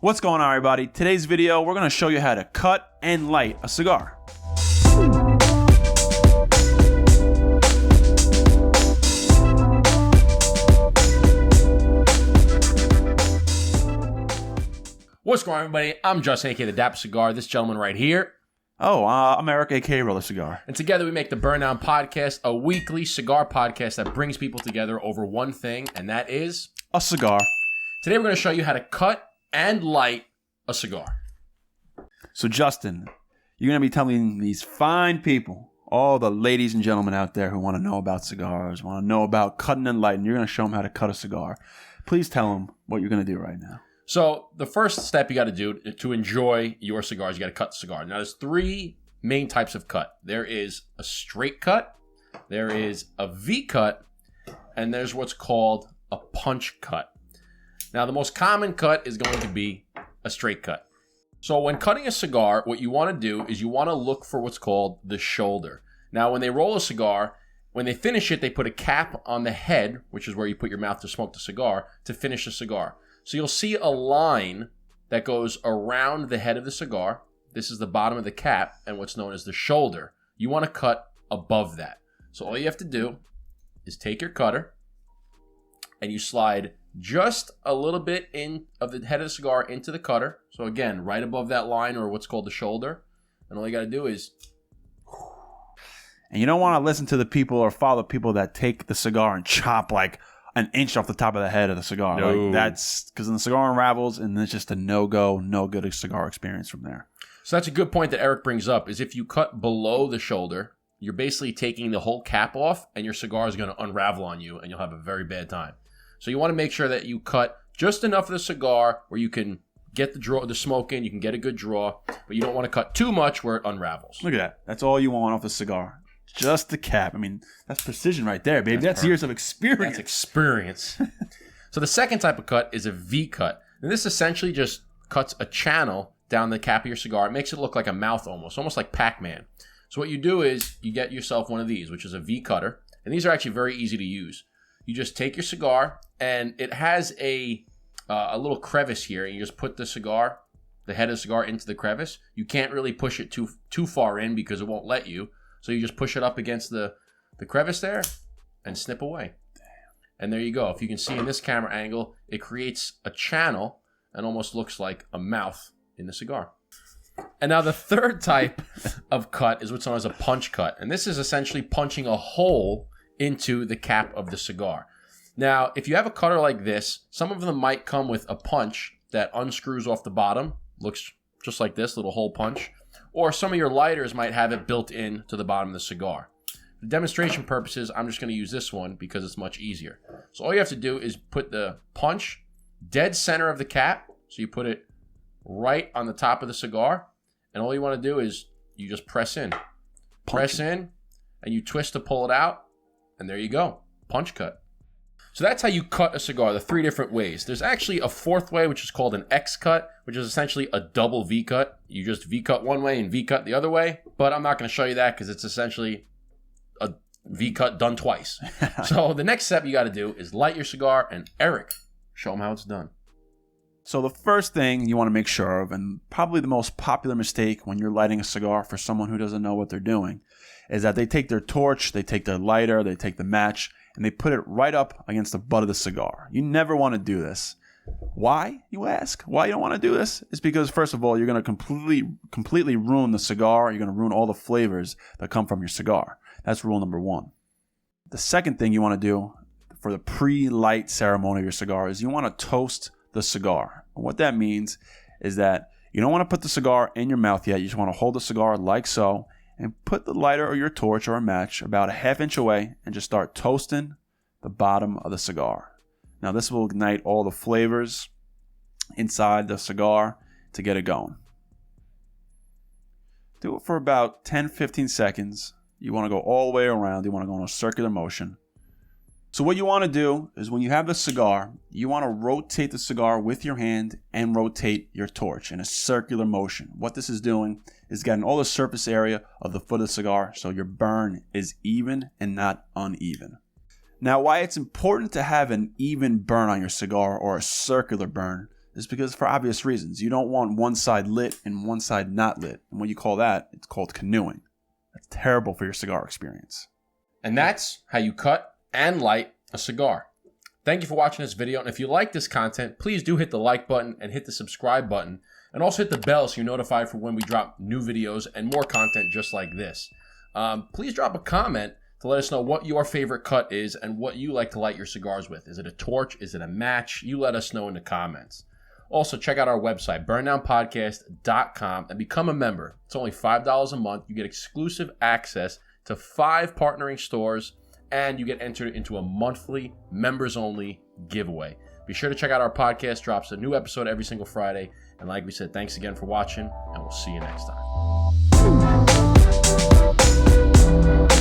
What's going on, everybody? Today's video, we're going to show you how to cut and light a cigar. What's going on, everybody? I'm Justin, aka the Dapper Cigar. This gentleman right here. I'm Eric, aka Roller Cigar. And together we make the Burndown Podcast, a weekly cigar podcast that brings people together over one thing, and that is a cigar. Today we're going to show you how to cut and light a cigar. So, Justin, you're going to be telling these fine people, all the ladies and gentlemen out there who want to know about cigars, want to know about cutting and lighting, you're going to show them how to cut a cigar. Please tell them what you're going to do right now. So the first step you got to do to enjoy your cigars, you got to cut the cigar. Now there's three main types of cut. There is a straight cut, there is a V cut, and there's what's called a punch cut. Now the most common cut is going to be a straight cut. So when cutting a cigar, what you want to do is you want to look for what's called the shoulder. Now when they roll a cigar, when they finish it, they put a cap on the head, which is where you put your mouth to smoke the cigar, to finish the cigar. So you'll see a line that goes around the head of the cigar. This is the bottom of the cap and what's known as the shoulder. You want to cut above that. So all you have to do is take your cutter and you slide just a little bit in of the head of the cigar into the cutter. So again, right above that line or what's called the shoulder. And all you got to do is... And you don't want to listen to the people or follow people that take the cigar and chop like an inch off the top of the head of the cigar. No. Like that's because then the cigar unravels and it's just a no-go, no good cigar experience from there. So that's a good point that Eric brings up, is if you cut below the shoulder, you're basically taking the whole cap off and your cigar is going to unravel on you and you'll have a very bad time. So you want to make sure that you cut just enough of the cigar where you can get the smoke in, you can get a good draw, but you don't want to cut too much where it unravels. Look at that. That's all you want off the cigar. Just the cap. I mean, that's precision right there, baby. That's years of experience. That's experience. So the second type of cut is a V cut. And this essentially just cuts a channel down the cap of your cigar. It makes it look like a mouth almost like Pac-Man. So what you do is you get yourself one of these, which is a V cutter. And these are actually very easy to use. You just take your cigar, and it has a little crevice here. And you just put the head of the cigar into the crevice. You can't really push it too far in because it won't let you. So you just push it up against the crevice there and snip away. And there you go. If you can see in this camera angle, it creates a channel and almost looks like a mouth in the cigar. And now the third type of cut is what's known as a punch cut. And this is essentially punching a hole into the cap of the cigar. Now, if you have a cutter like this, some of them might come with a punch that unscrews off the bottom. Looks just like this, little hole punch. Or some of your lighters might have it built in to the bottom of the cigar. For demonstration purposes, I'm just going to use this one because it's much easier. So all you have to do is put the punch dead center of the cap. So you put it right on the top of the cigar. And all you want to do is you just press in. Press in, and you twist to pull it out. And there you go. Punch cut. So that's how you cut a cigar, the three different ways. There's actually a fourth way, which is called an X cut, which is essentially a double V cut. You just V cut one way and V cut the other way, but I'm not going to show you that because it's essentially a V cut done twice. So the next step you got to do is light your cigar, and Eric, show them how it's done. So the first thing you want to make sure of, and probably the most popular mistake when you're lighting a cigar for someone who doesn't know what they're doing, is that they take their torch, they take their lighter, they take the match, and they put it right up against the butt of the cigar. You never want to do this. Why, you ask? Why you don't want to do this? It's because, first of all, you're going to completely ruin the cigar. You're going to ruin all the flavors that come from your cigar. That's rule number one. The second thing you want to do for the pre-light ceremony of your cigar is you want to toast the cigar. And what that means is that you don't want to put the cigar in your mouth yet. You just want to hold the cigar like so, and put the lighter or your torch or a match about a half inch away and just start toasting the bottom of the cigar. Now this will ignite all the flavors inside the cigar to get it going. Do it for about 10-15 seconds. You want to go all the way around. You want to go in a circular motion. So what you want to do is when you have the cigar, you want to rotate the cigar with your hand and rotate your torch in a circular motion. What this is doing is getting all the surface area of the foot of the cigar so your burn is even and not uneven. Now, why it's important to have an even burn on your cigar or a circular burn is because for obvious reasons. You don't want one side lit and one side not lit. And when you call that, it's called canoeing. That's terrible for your cigar experience. And that's how you cut and light a cigar. Thank you for watching this video. And if you like this content, please do hit the like button and hit the subscribe button. And also hit the bell so you're notified for when we drop new videos and more content just like this. Please drop a comment to let us know what your favorite cut is and what you like to light your cigars with. Is it a torch? Is it a match? You let us know in the comments. Also, check out our website, burndownpodcast.com, and become a member. It's only $5 a month. You get exclusive access to 5 partnering stores, and you get entered into a monthly members-only giveaway. Be sure to check out our podcast. Drops a new episode every single Friday. And like we said, thanks again for watching, and we'll see you next time.